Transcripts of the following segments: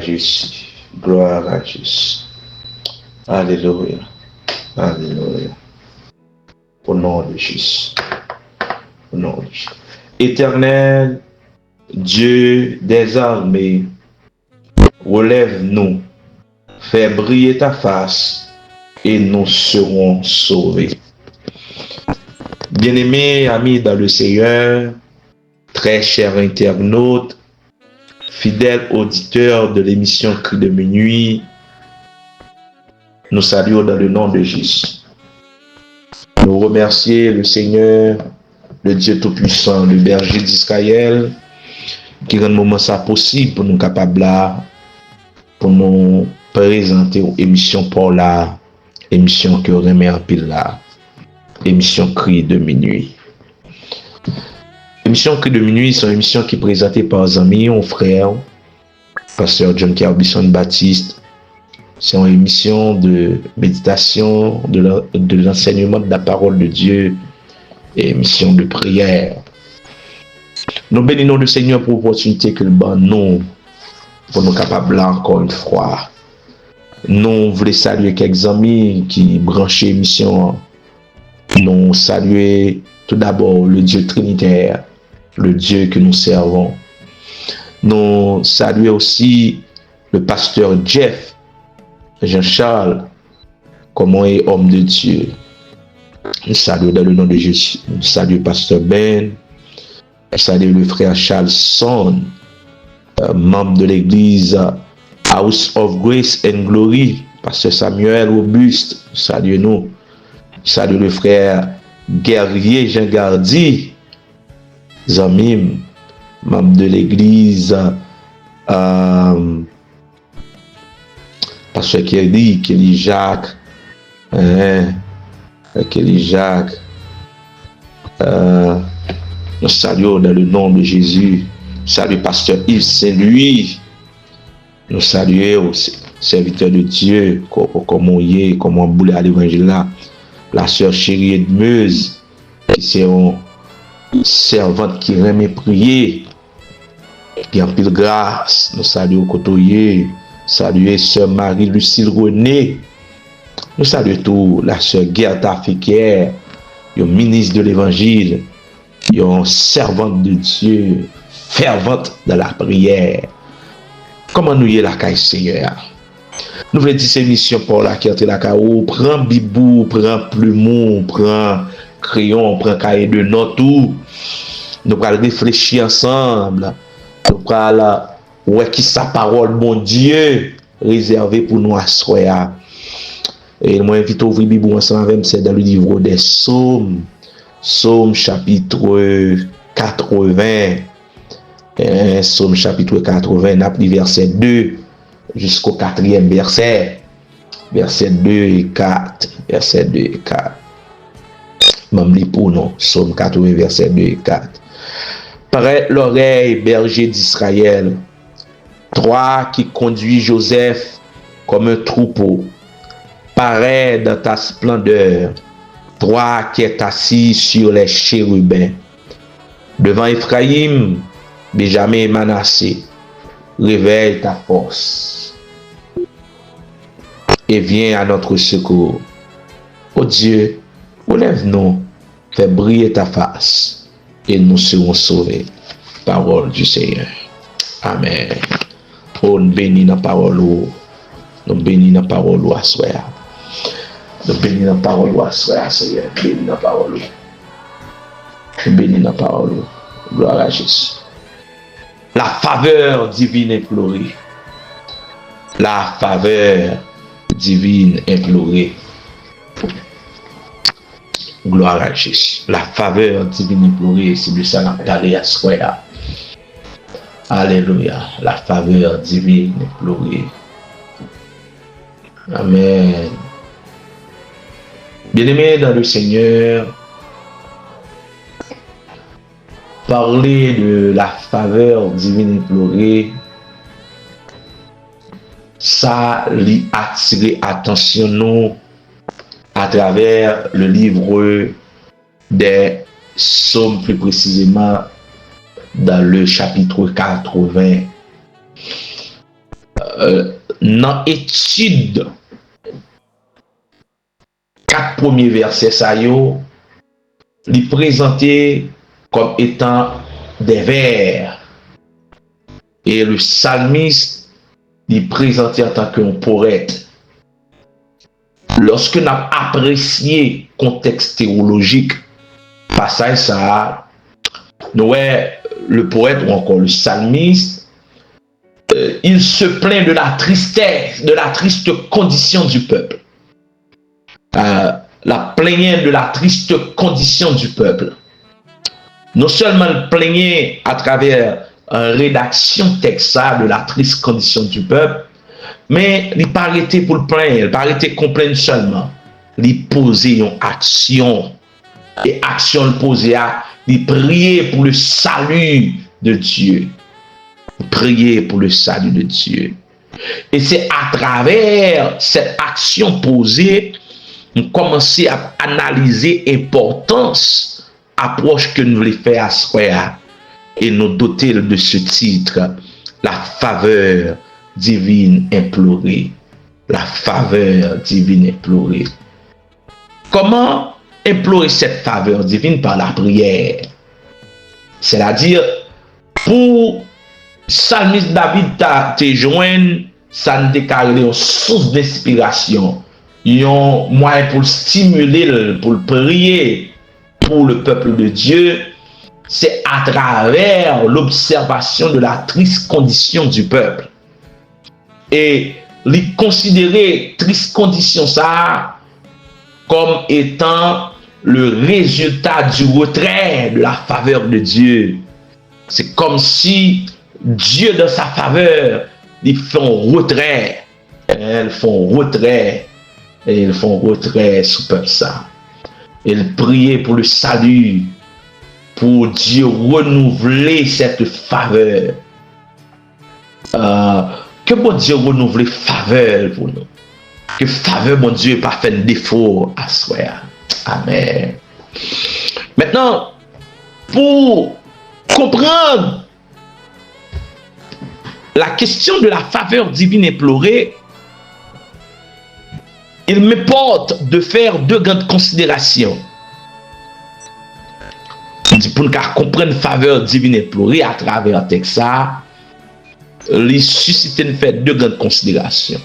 Jésus. Gloire à Jésus. Alléluia. Alléluia. Au nom de Jésus. Au nom de Jésus. Éternel Dieu des armées, relève-nous, fais briller ta face et nous serons sauvés. Bien-aimés amis dans le Seigneur, très chers internautes, fidèles auditeurs de l'émission Cri de minuit, nous saluons dans le nom de Jésus. Nous remercions le Seigneur, le Dieu Tout-Puissant, le berger d'Israël, qui rend le moment ça possible pour nous capables là, pour nous présenter une émission pour la émission que remet en pile là, émission Cri de minuit. Émission Cri de minuit, c'est une émission qui est présentée par les amis, mon frère, pasteur John Carbisson Baptiste. C'est une émission de méditation, de l'enseignement de la parole de Dieu et émission de prière. Nous bénissons le Seigneur pour l'opportunité que le ban nous, pour nous capables là encore une fois. Nous voulons saluer quelques amis qui branchent l'émission. Nous saluons tout d'abord le Dieu Trinitaire, le Dieu que nous servons. Nous saluons aussi le pasteur Jean-Charles, comme est homme de Dieu. Nous saluons dans le nom de Jésus. Nous saluons pasteur Ben. Nous saluons le frère Charles Son, membre de l'église House of Grace and Glory. Pasteur Samuel Auguste, saluons-nous. Nous saluons le frère Guerrier Jean Gardi, Zamim, membre de l'église Pasteur Kelly Jacques, nous saluons dans le nom de Jésus. Salut Pasteur Yves Saint-Louis. Nous saluons serviteurs de Dieu, comme on y est, comme on boule à l'évangile là. La sœur chérie Edmeuse, qui est une servante qui remet prier, qui en pile grâce. Nous saluons Cotoyer. Saluer sœur Marie-Lucille René. Nous saluons tout la sœur Gerta Fiker, une ministre de l'évangile, une servante de Dieu, fervente dans la prière. Comment nous y est la caille Seigneur? Nous voulons dire ces missions pour la qui entre la caille. Prends bibou, prends plumon, prends crayon, prends cahier de notes. Nous allons réfléchir ensemble. Nous allons ouais qui sa parole bon Dieu réservé pour nous assoir. Et moi invite à ouvrir Bible ensemble avec c'est dans le livre des Psaumes, Psaume chapitre 80. Psaume chapitre 80, n'a pris verset 2 jusqu'au 4e verset. Verset 2 et 4. Verset 2 et 4. Même les pour nous. Psaume 80, verset 2 et 4. Prête l'oreille, berger d'Israël. Toi qui conduis Joseph comme un troupeau, parais dans ta splendeur, toi qui es assis sur les chérubins. Devant Ephraïm, Benjamin et Manassé, réveille ta force et viens à notre secours. Ô Dieu, relève-nous, fais briller ta face et nous serons sauvés. Parole du Seigneur. Amen. Oh, nous bénissons la parole. Nous bénissons la parole à soi. Nous bénissons la parole à soi, Seigneur. Nous bénissons la parole. Nous bénissons la parole. Gloire à Jésus. La faveur divine implorée. La faveur divine implorée. Gloire à Jésus. La faveur divine implorée, c'est de ça qu'on a à soi. Alléluia. La faveur divine implorée. Amen. Bien-aimés dans le Seigneur, parler de la faveur divine implorée, ça lui attire attention nous à travers le livre des Psaumes, plus précisément dans le chapitre 80. dans l'étude, 4 premiers versets, ça yo, les présenter comme étant des vers. Et le psalmiste, il présenté en tant qu'un poète. Lorsque nous avons apprécié le contexte théologique, passage ça, nous le poète ou encore le psalmiste, il se plaint de la tristesse, de la triste condition du peuple. La plaignait de la triste condition du peuple. Non seulement le plaignait à travers une rédaction texte de la triste condition du peuple, mais il pas arrêté pour le plaindre, il pas arrêté qu'on plaigne seulement. Il posait une action. Et action le posait à, il priait pour le salut de Dieu. Prier pour le salut de Dieu. Et c'est à travers cette action posée, on commence à analyser l'importance, approche que nous voulons faire à ce soir, et nous doter de ce titre, la faveur divine implorée. La faveur divine implorée. Comment implorer cette faveur divine? Par la prière. C'est-à-dire, pour psalmiste David te joindre, ça ne déclare une source d'inspiration, un moyen pour le stimuler, pour le prier pour le peuple de Dieu. C'est à travers l'observation de la triste condition du peuple. Et les considérer triste condition ça comme étant le résultat du retrait de la faveur de Dieu. C'est comme si Dieu, dans sa faveur, ils font retrait. Ils font retrait. Et ils font retrait sous peuple ça. Ils priaient pour le salut, pour Dieu renouveler cette faveur. Que bon Dieu renouvelle faveur pour nous. Que faveur, mon Dieu, pas fait défaut à soi. Amen. Maintenant, pour comprendre la question de la faveur divine implorée, il m'importe de faire 2 grandes considérations. Pour nous comprendre la faveur divine implorée à travers le texte, il suscite de faire 2 grandes considérations.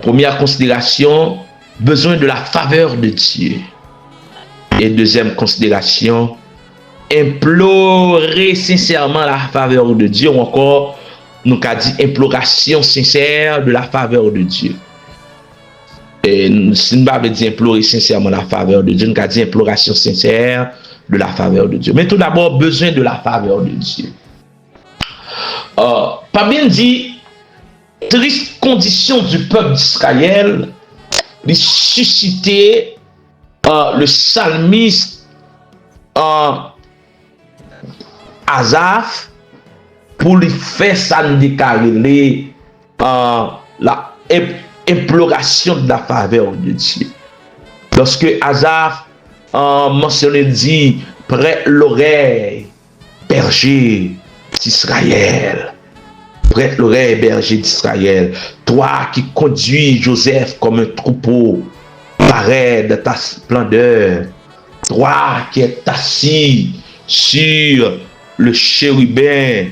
Première considération, besoin de la faveur de Dieu. Et deuxième considération, implorer sincèrement la faveur de Dieu, ou encore, nous avons dit imploration sincère de la faveur de Dieu. Et si nous avons dit implorer sincèrement la faveur de Dieu, nous avons dit imploration sincère de la faveur de Dieu. Mais tout d'abord, besoin de la faveur de Dieu. Pas bien dit, triste condition du peuple d'Israël, il suscitait le psalmiste Asaph pour lui faire ça déclarer la imploration de la faveur de Dieu. Lorsque Asaph mentionné dit, prête l'oreille, berger d'Israël. Prête l'oreille, berger d'Israël. Toi qui conduis Joseph comme un troupeau, parais de ta splendeur. Toi qui es assis sur le chérubin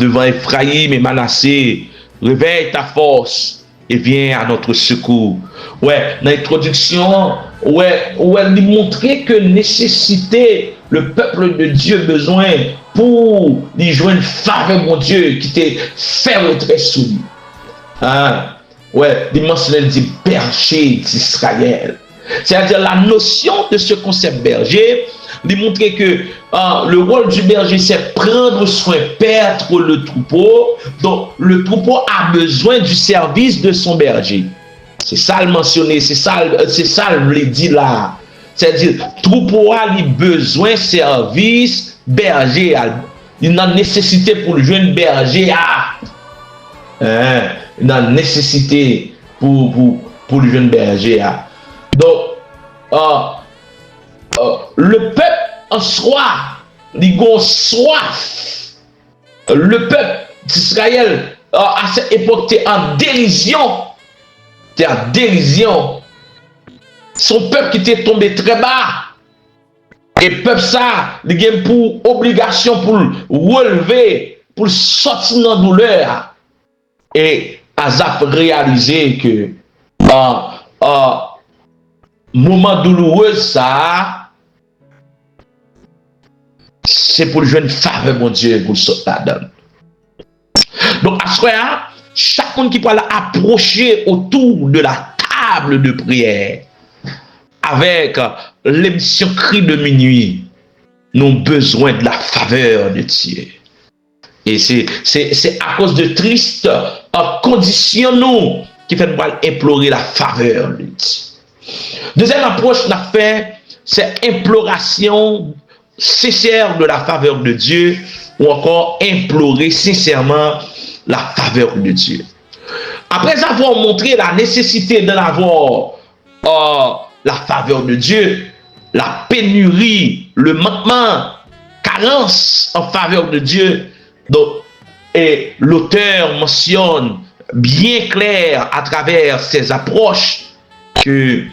devant Ephraïm et Manassé, réveille ta force et viens à notre secours. Ouais, dans l'introduction, lui montrer que nécessité le peuple de Dieu besoin pour lui joindre faveur mon Dieu qui t'est fait retrait sous lui. Ouais, il mentionne dit berger d'Israël. C'est-à-dire la notion de ce concept berger, lui montrer que le rôle du berger, c'est prendre soin, paître le troupeau. Donc, le troupeau a besoin du service de son berger. C'est ça le mentionné, c'est ça le dit là. C'est-à-dire, troupeau a besoin de service, berger il a nécessité pour le jeune berger il a nécessité pour le jeune berger Donc, le peuple en soi, il a soif. Le peuple d'Israël à cette époque, tu es en dérision. Tu es en dérision. Son peuple qui t'est tombé très bas. Et peuple ça, il a pour obligation pour relever, pour sortir dans la douleur. Et Asaph réalisé que moment douloureux ça, c'est pour le jeune faveur mon Dieu pour sortir là-dedans. Donc à ce moment, chaque monde qui peut approcher autour de la table de prière avec l'émission Cri de minuit, nous avons besoin de la faveur de Dieu. Et c'est à cause de tristes conditions nous qui fait nous implorer la faveur de Dieu. Deuxième approche qu'on a fait, c'est imploration sincère de la faveur de Dieu ou encore implorer sincèrement la faveur de Dieu. Après avoir montré la nécessité d'en avoir la faveur de Dieu, la pénurie, le manquement, carence en faveur de Dieu, donc, et l'auteur mentionne bien clair à travers ses approches que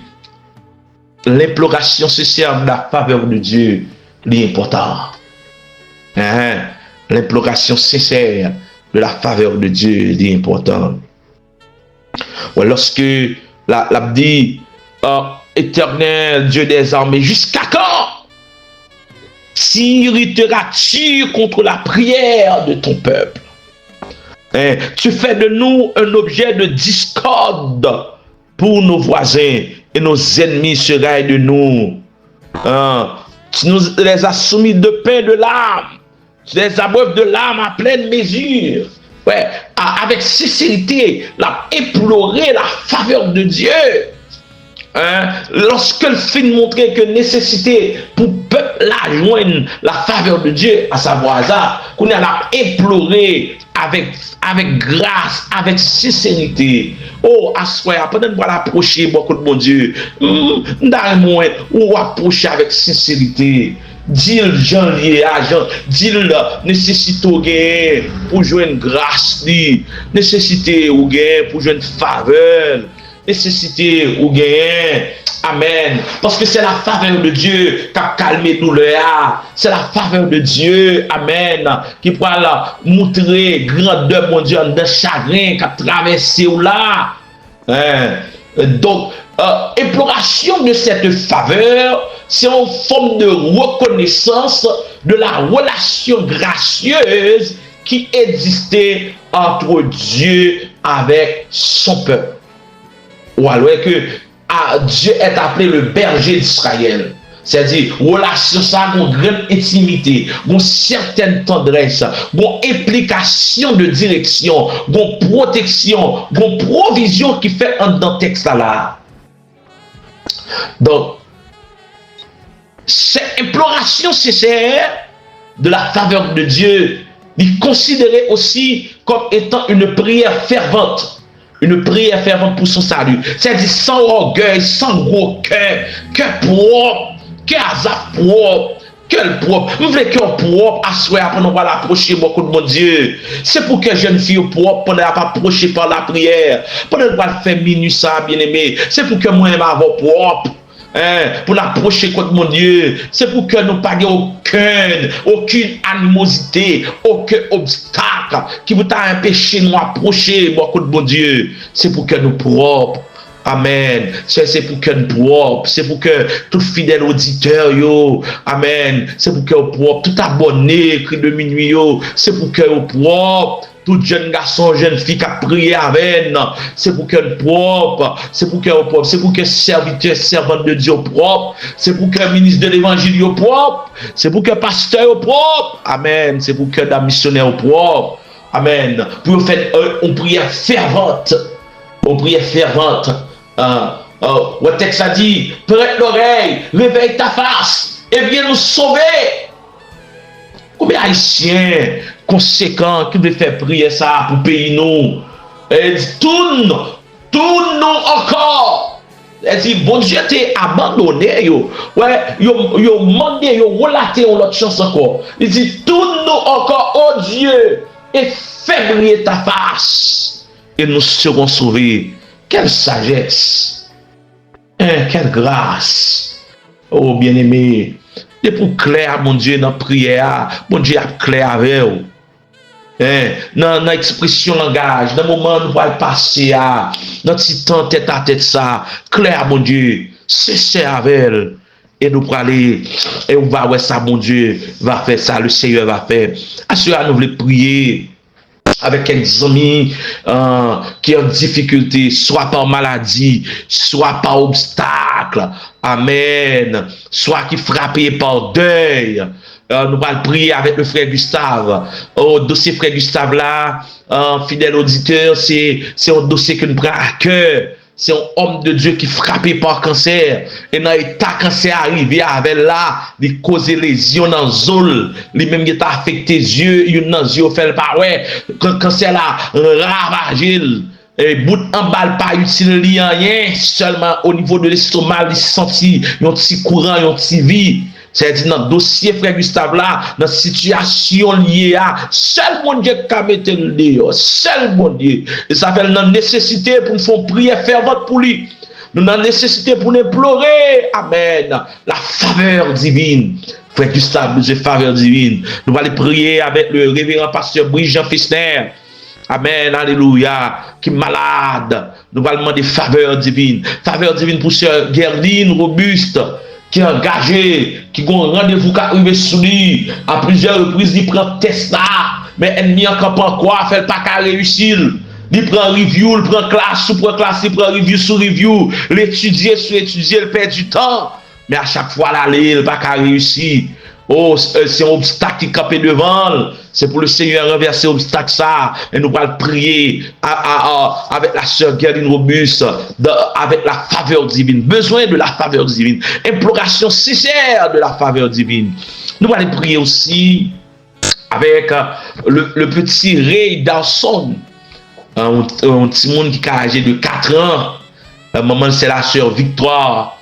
l'imploration sincère de la faveur de Dieu est importante. Hein? L'imploration sincère de la faveur de Dieu est importante. Ouais, lorsque la dit Éternel Dieu des armées, jusqu'à quand s'irriteras-tu contre la prière de ton peuple? Hein? Tu fais de nous un objet de discorde pour nos voisins et nos ennemis se raillent de nous. Hein? Tu nous les as soumis de pain et de larmes. Tu les abreuves de larmes à pleine mesure. Ouais, avec sincérité, implorer la faveur de Dieu. Hein? Lorsque le film montrait que nécessité pour peuple là joindre la faveur de Dieu, à savoir ça, qu'on a imploré avec grâce, avec sincérité. Oh, à soi, pendant qu'on va approcher beaucoup de mon Dieu, ou approcher avec sincérité. Dis-le, Jean lié à Jean, dis-le, nécessité ou gain pour jouer une grâce, nécessité ou gain pour jouer une faveur, nécessité ou gain, amen. Parce que c'est la faveur de Dieu qui a calmé douleur, c'est la faveur de Dieu, amen, qui pourra montrer grandeur, mon Dieu, de chagrin qui a traversé ou là. Hein? Donc, imploration de cette faveur, c'est une forme de reconnaissance de la relation gracieuse qui existait entre Dieu avec son peuple. Ou alors que Dieu est appelé le berger d'Israël. C'est-à-dire, relation ça, une grande intimité, une certaine tendresse, une implication de direction, une protection, une provision qui fait un dans texte là. Donc, cette imploration sincère de la faveur de Dieu est considérée aussi comme étant une prière fervente. Une prière fervente pour son salut. C'est-à-dire sans orgueil, sans gros cœur, cœur propre, cœur hasard propre, cœur propre. Vous voulez cœur propre, asseoir pour nous l'approcher beaucoup de mon Dieu. C'est pour que jeune fille propre, pour ne pas approcher par la prière, pour ne pas faire minuit ça, bien aimé. C'est pour que moi, je m'avais propre. Hein, pour l'approcher contre mon Dieu, c'est pour que nous ne payions aucune animosité, aucun obstacle qui vous a empêché de nous approcher beaucoup de mon Dieu. C'est pour que nous propres. Amen. C'est pour que nous propres. C'est pour que tout fidèle auditeur, yo. Amen. C'est pour que nous propres. Tout abonné, cri de minuit, yo. C'est pour que nous propres. Tout jeune garçon, jeune fille qui a prié avec, c'est pour qu'elle propre, c'est pour qu'elle propre, c'est pour que serviteur, servante de Dieu propre, c'est pour que ministre de l'évangile propre, c'est pour que pasteur propre, amen, c'est pour que la missionnaire propre, amen, pour faire une prière fervente, le texte a dit, prête l'oreille, réveille ta face, et viens nous sauver. Combien d'Haïtiens conséquents qui veulent faire prier ça pour payer nous? Et tourne encore. Et dit, bon Dieu t'es abandonné, ouais, yo mandé, yo relaté l'autre chance encore. Il dit, tourne nous encore, oh Dieu, et fais briller ta face, et nous serons sauvés. Quelle sagesse! Hein, quelle grâce! Oh, bien-aimé, et pour clair, mon Dieu, dans la prière, mon Dieu a clair avec vous. Dans l'expression langage, dans le moment où nous allons passer à, dans petit temps tête à tête ça, clair, mon Dieu, c'est avec elle. Et nous allons aller, et on va voir ça, mon Dieu, va faire ça, le Seigneur va faire. Assurez nous voulons prier avec quelques amis qui ont difficulté, soit par maladie, soit par obstacle, amen, soit qui frappé par deuil. Nous allons prier avec le frère Gustave. Au dossier frère Gustave là, fidèle auditeur, c'est un dossier que nous prenons à cœur. C'est un homme de Dieu qui est frappé par cancer. Et dans l'état cancer arrivé avec là, il cause lésion dans le zone. Lui-même qui a affecté les yeux, il dans les yeux, fait pas ouais. Quand cancer là, ravagé. Et bout en balle pas utile rien, seulement au niveau de l'estomac, il sentit un petit courant, un petit vie. C'est-à-dire dans le dossier frère Gustave là, dans la situation liée à seul mon Dieu qui a mis le dehors, seul mon Dieu. Et ça fait une nécessité pour nous faire prière fervente pour lui. Nous avons nécessité pour nous implorer, amen, la faveur divine. Frère Gustave, besoin de faveur divine. Nous allons prier avec le révérend pasteur Brice Jean Fisner. Amen, alléluia, qui est malade. Nous allons demander faveur divine. Faveur divine pour sœur Gerline Robuste, qui est engagé, qui a un rendez-vous qui arrive sous lui. À plusieurs reprises, il prend test là, mais ennemi encore pas quoi, fait pas qu'à réussir. Il prend review, il prend classe, il prend classe, il prend review sur review. L'étudier sur étudier, il perd du temps. Mais à chaque fois, l'aller, il pas qu'à réussir. Oh, c'est un obstacle qui campé devant. C'est pour le Seigneur renverser l'obstacle ça. Et nous allons prier avec la sœur Gerline Robuste, avec la faveur divine. Besoin de la faveur divine. Imploration sincère de la faveur divine. Nous allons prier aussi avec le petit Ray Dawson. Un petit monde qui est âgé de 4 ans. Maman, c'est la sœur Victoire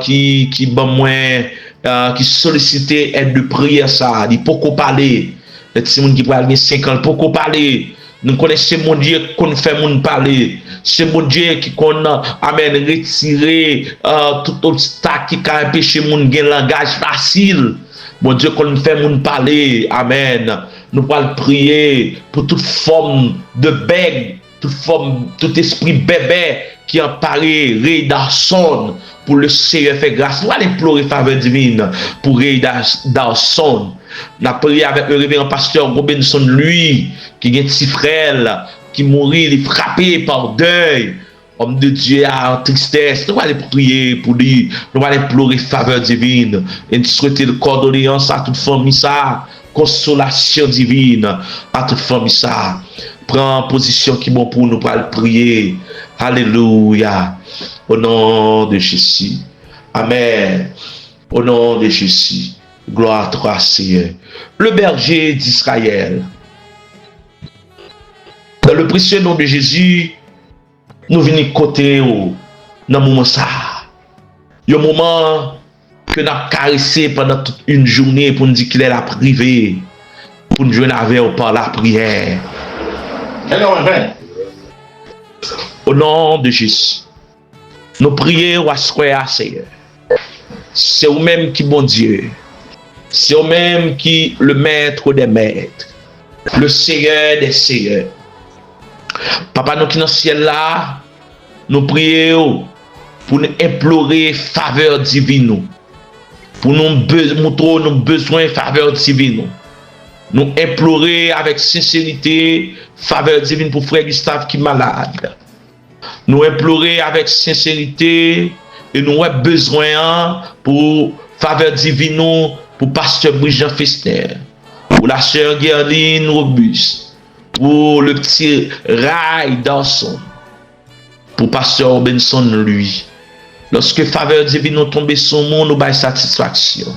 qui qui sollicitait aide de prière ça, il faut qu'on parle. Les petits monde qui parlent 5 ans, pour qu'on parle. Nous connaissons mon Dieu qu'on fait mon parler. C'est mon Dieu qui qu'on amène retirer tout obstacle qui a empêché mon langage facile. Mon Dieu qu'on fait mon parler. Amen. Nous allons prier pour toute forme de bègue, tout esprit bébé qui a parlé, Ray Dawson, pour le Seigneur fait grâce. Nous allons implorer faveur divine pour Ray Dawson. Nous avons prié avec le révérend pasteur Robinson, lui, qui est un petit frère, qui mourit, il est frappé par deuil. Homme de Dieu en tristesse. Nous allons prier pour lui. Nous allons implorer faveur divine. Et nous souhaiter le condoléance à toute famille ça. Consolation divine à toute famille ça. Prends position qui est bon pour nous pour le prier. Alléluia. Au nom de Jésus. Amen. Au nom de Jésus. Gloire à toi, Seigneur. Le berger d'Israël. Dans le précieux nom de Jésus, nous venons côté dans le moment ça. Il y a un moment que nous avons caressé pendant toute une journée pour nous dire qu'il est la privée. Pour nous joindre avec par la prière. Au nom de Jésus, nous prions à Seigneur. C'est vous-même qui bon Dieu. C'est vous-même qui le maître des maîtres. Le Seigneur des seigneurs. Papa, nous qui dans le ciel là, nous prions pour nous implorer faveur divine. Pour nous montrer nos besoins faveur divine. Nous implorer avec sincérité faveur divine pour frère Gustave qui est malade. Nous implorer avec sincérité et nous avons besoin pour faveur divine pour pasteur Brice Jean Fisner, pour la sœur Gerline Robuste, pour le petit Ray Dawson, pour pasteur Robinson lui. Lorsque faveur divine nous tombe sur nous, nous avons satisfaction.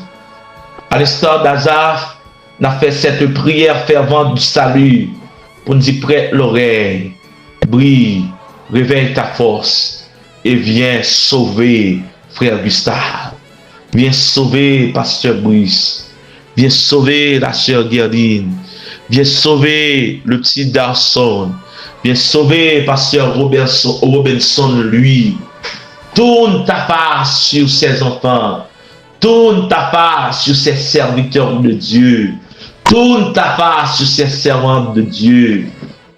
À l'instant d'Azaph, nous avons fait cette prière fervente du salut pour nous dire prête l'oreille, brille, réveille ta force et viens sauver frère Gustave. Viens sauver pasteur Brice. Viens sauver la sœur Gerline. Viens sauver le petit garçon. Viens sauver pasteur Robinson, lui. Tourne ta face sur ses enfants. Tourne ta face sur ces serviteurs de Dieu. Tourne ta face sur ces servantes de Dieu.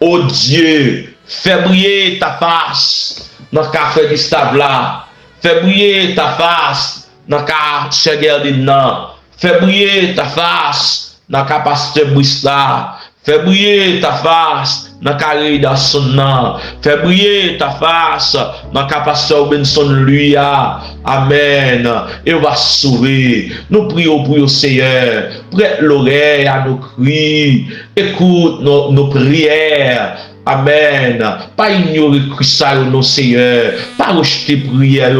Oh Dieu, fais briller ta face dans le café du stade là. Fais briller ta face dans le café Gerdina. Fais briller ta face dans le pasteur Brista. Fais briller ta face dans le carré d'Assona. Fais briller ta face dans le pasteur Benson lui. Amen. Et on va sauver. Nous prions pour le Seigneur. Prête l'oreille à nos cris. Écoute nos prières. Amen. Pas ignorer Christ, nos Seigneur. Pas rejeter prière,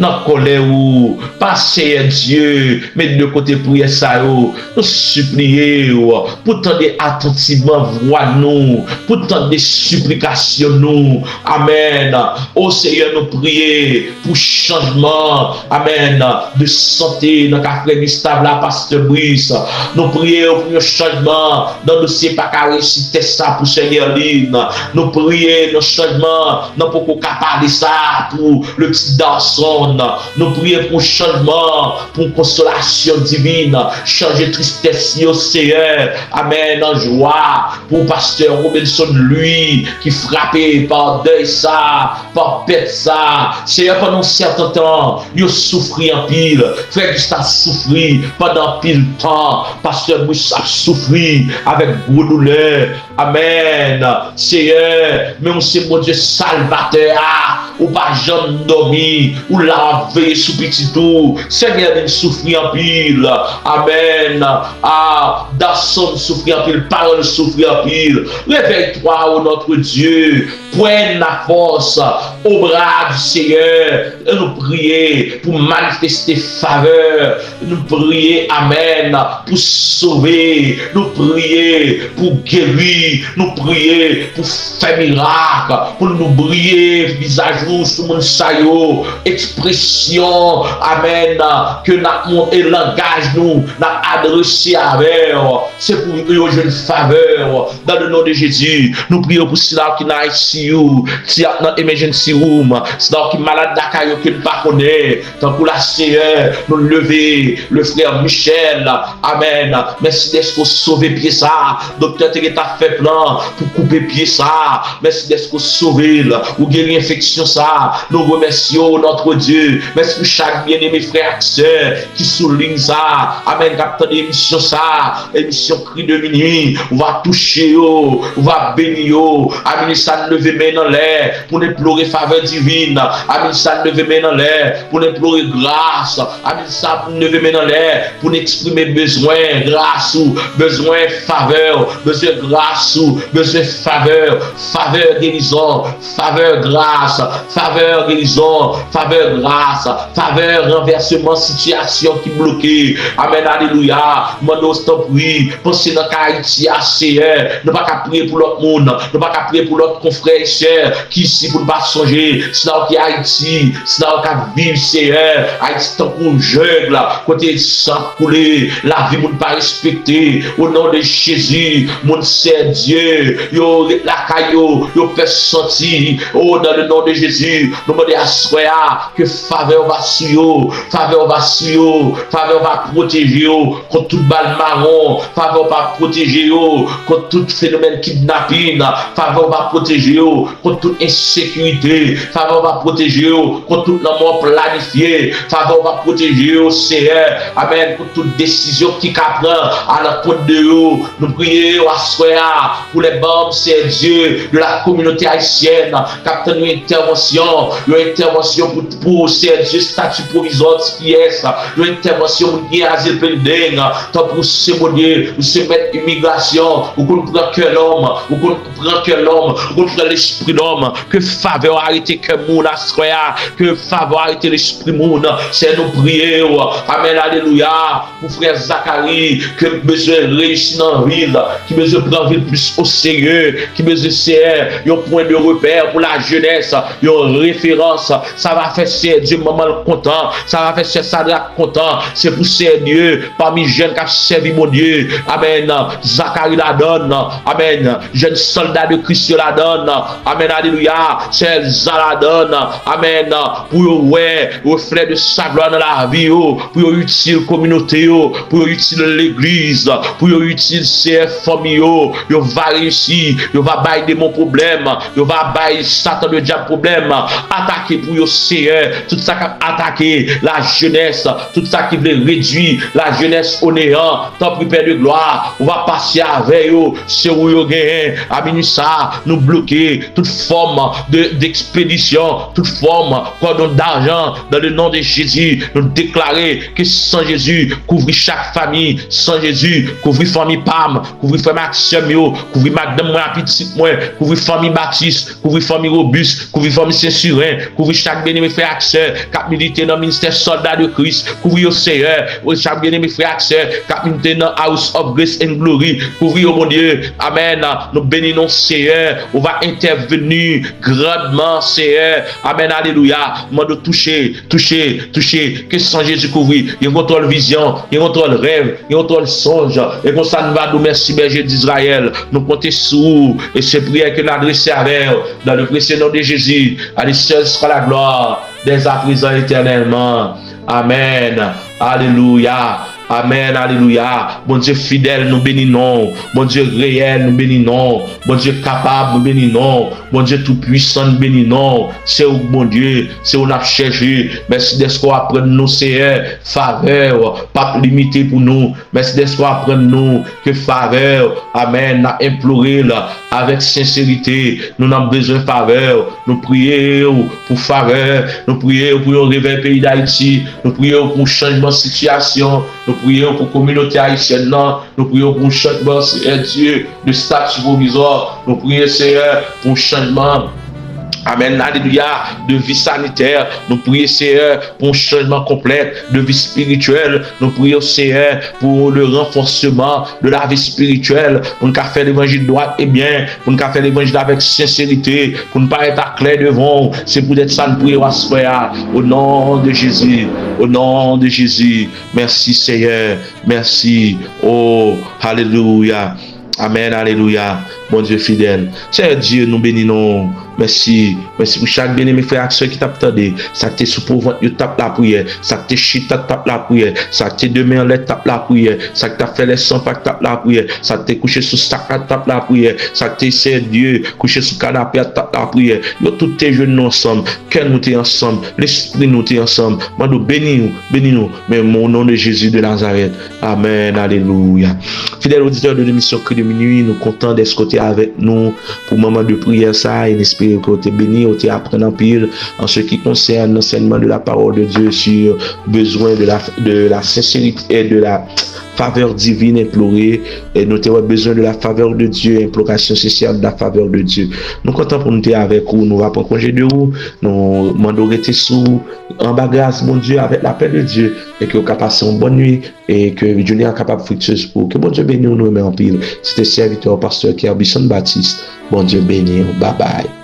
dans colère, pas Seigneur Dieu. Mais de côté prière, ça, nous supplier, pour tendre attentivement voix nous, pour tendre supplications nous. Amen. Oh Seigneur, nous prier pour changement. Amen. De santé dans la frère Gustave, la pasteur Brice. Nous prions pour un changement dans le dossier pas qu'à réussir ça pour Seigneur Lynn. Nous prions nos changements, nous pouvons parler ça pour le petit garçon. Nous prions pour changement, pour consolation divine, changer tristesse au Seigneur. Amen, en joie. Pour pasteur Robinson, lui, qui frappé par deuil ça, par pète ça. Seigneur, pendant un certain temps, il a souffert en pile. Frère Gustave a souffert pendant pile temps. Pasteur Bruce a souffert avec gros douleur. Amen. Seigneur, mais on sait mon Dieu salvateur, ou pas jamais dormi, ou la veille sous petit tout. Seigneur, il souffre en pile. Amen. Dasson souffre en pile, parole souffre en pile. Réveille-toi, ô notre Dieu. Prenne la force au bras du Seigneur. Et nous prier pour manifester faveur. Nous prier, Amen, pour sauver. Nous prier pour guérir. Nous prier pour faire miracle. Pour nous briller visage nous sur mon saillot. Expression, Amen, que nous et langage nous n'a adressé avec. C'est pour une jeune faveur. Dans le nom de Jésus, nous prions pour cela qui n'a ici. Si dans emergency room, c'est dans qui malade d'Akayo qui ne pas connaît, tant pour la Seigneur, nous lever, le frère Michel, Amen. Merci d'être sauvé pied ça, docteur Tereta fait plan pour couper pied ça, merci d'être sauvé, ou guérir infection ça, nous remercions notre Dieu, merci pour chaque bien-aimé frère et sœur qui souligne ça, Amen, capteur d'émission ça, émission cri de minuit, on va toucher, on va bénir, Amen, ça lever main dans l'air pour implorer faveur divine. Amen, ça lever main dans l'air pour implorer grâce. Amen, ça lever main dans l'air pour exprimer besoin, grâce ou besoin faveur, besoin grâce ou besoin faveur, faveur guérison, faveur grâce, faveur guérison, faveur grâce, faveur renversement situation qui bloquée. Amen, alléluia. Mando stop oui, pensez dans Haïti à Seigneur, ne pas qu'à prier pour l'autre monde, ne pas qu'à prier pour l'autre confrère qui ici pour ne pas songer, c'est là qui Haïti, c'est là qui vivre Seigneur, Haïti tant qu'on jungle, côté sang coulé, la vie ne pas respecter, au nom de Jésus, mon Seigneur Dieu, yo la caillou, yo peut sentir, oh dans le nom de Jésus, nous demandons à soi que faveur va sur faveur va sur faveur va protéger contre toute balle marron, faveur va protéger contre tout phénomène kidnapping, faveur va protéger contre toute insécurité, faveur va protéger contre toute la mort planifiée, faveur va protéger Seigneur, Amen, pour toute décision qui prend à la côte de nous. Nous prions à soi pour les membres, c'est Dieu, de la communauté haïtienne, capteur une intervention pour c'est Dieu, statut provisoire qui est, une intervention pour qui est asile building, tant pour ce modèle, pour se mettre immigration, pour qu'on prend que l'homme, pour qu'on prend que l'homme, pour qu'on prend l'esprit d'homme, que faveur arrêter que moun à soi, que faveur arrêter l'esprit moun, c'est nous prier, Amen, alléluia, pour frère Zacharie, que besoin réussir dans la ville, qui besoin prendre ville plus au sérieux, qui besoin c'est un point de repère pour la jeunesse, un une référence. Ça va faire Seigneur Dieu, maman content. Ça va faire Seigneur Sadrak content. C'est pour Seigneur Dieu, parmi jeunes qui ont servi mon Dieu. Amen. Zacharie la donne. Amen. Jeune soldat de Christ la donne. Amen. Alléluia. C'est Zah la donne. Amen. Pour ouais, reflet de sa gloire dans la vie, pour utile communauté, pour utile l'église, pour utile ses familles, yo va réussir, yo va bailler mon problème, yo va bailler Satan le diable problème, attaquer pour yo Seigneur, tout ça qui attaquer la jeunesse, tout ça qui veut réduire la jeunesse au néant, tant pis Père de gloire, on va passer avec eux, c'est où yo gagne, à ça, nous bloquer toute forme d'expédition, toute forme cordon d'argent dans le nom de Jésus, nous déclarer que sans Jésus, couvrir chaque famille, sans Jésus, couvrir famille Pam, couvrir famille Maxime, couvrir madame moi, petite moi, couvrir famille Baptiste, couvrir famille Robuste, couvrir famille Saint-Surin, couvrir chaque bien-aimé frère accès, cap militaire dans le ministère soldat de Christ, couvrir au Seigneur, chaque bien-aimé frère accès, cap militaire dans House of Grace and Glory, couvrir au mon Dieu, amen, nous bénissons Seigneur, on va intervenir grandement Seigneur, amen, alléluia, de toucher, que sans Jésus couvrir, il contrôle vision, il contrôle rêve, il contrôle songe, et comme ça nous va nous merci berger d'Israël, nous compter sur et ces prières que nous adressons avec dans le précieux nom de Jésus, à lui seul sera la gloire, dès à présent éternellement, amen, alléluia. Amen, alléluia. Bon Dieu fidèle, nous bénissons. Bon Dieu réel, nous bénissons. Bon Dieu capable, nous bénissons. Bon Dieu tout-puissant, nous bénissons. C'est où, bon Dieu, c'est où nous avons cherché. Merci d'espoir apprendre nous, Seigneur, faveur, pas limité pour nous. Merci d'espoir apprendre nous que faveur, amen, nous imploré là, avec sincérité. Nous avons besoin de faveur. Nous prions pour faveur. Nous prions pour le réveil pays d'Haïti. Nous prions pour changement de situation. Nous prions pour la communauté haïtienne, nous prions pour un changement, Dieu, de statut provisoire, nous prions, Seigneur, pour un changement. Amen, alléluia, de vie sanitaire. Nous prions, Seigneur, pour un changement complet de vie spirituelle. Nous prions, Seigneur, pour le renforcement de la vie spirituelle. Pour nous faire l'évangile droit et bien. Pour nous faire l'évangile avec sincérité. Pour ne pas être à clair devant. C'est pour être ça, nous prions à ce frère. Au nom de Jésus. Au nom de Jésus. Merci, Seigneur. Merci. Oh, alléluia. Amen, alléluia. Bon Dieu fidèle. Seigneur Dieu, nous bénissons. Merci. Merci pour chaque bien-aimé frère et soeur qui t'a attendu. Ça t'est sous pour ventre, tape la prière. Ça t'est chita, tape la prière. Ça t'est demain en l'air, tape la prière. Ça t'a fait les 100 pas, tape la prière. Ça t'est couché sous sac, tape la prière. Ça t'est c'est Dieu, couché sous canapé, tape la prière. Yo tous tes jeunes nous ensemble. Cœur nous t'es ensemble. L'esprit nous t'es ensemble. Moi nous bénis-nous. Mais mon nom de Jésus de Nazareth. Amen. Alléluia. Fidèle auditeur de l'émission Cri de minuit, nous contents d'être côté avec nous pour moment de prière ça et espérons que tu es béni, que tu apprennes en pile en ce qui concerne l'enseignement de la parole de Dieu sur besoin de la sincérité et de la faveur divine implorée, et nous avons besoin de la faveur de Dieu, imploration sincère de la faveur de Dieu. Nous comptons pour nous être avec vous, nous allons prendre congé de vous, nous demandons de rester sous en bas grâce, mon Dieu, avec la paix de Dieu, et que vous passez une bonne nuit, et que Dieu est capable de fructueuse pour que bon Dieu bénisse nous, mais en pile. C'était serviteur pasteur Kerbison Baptiste. Bon Dieu bénisse, bye bye.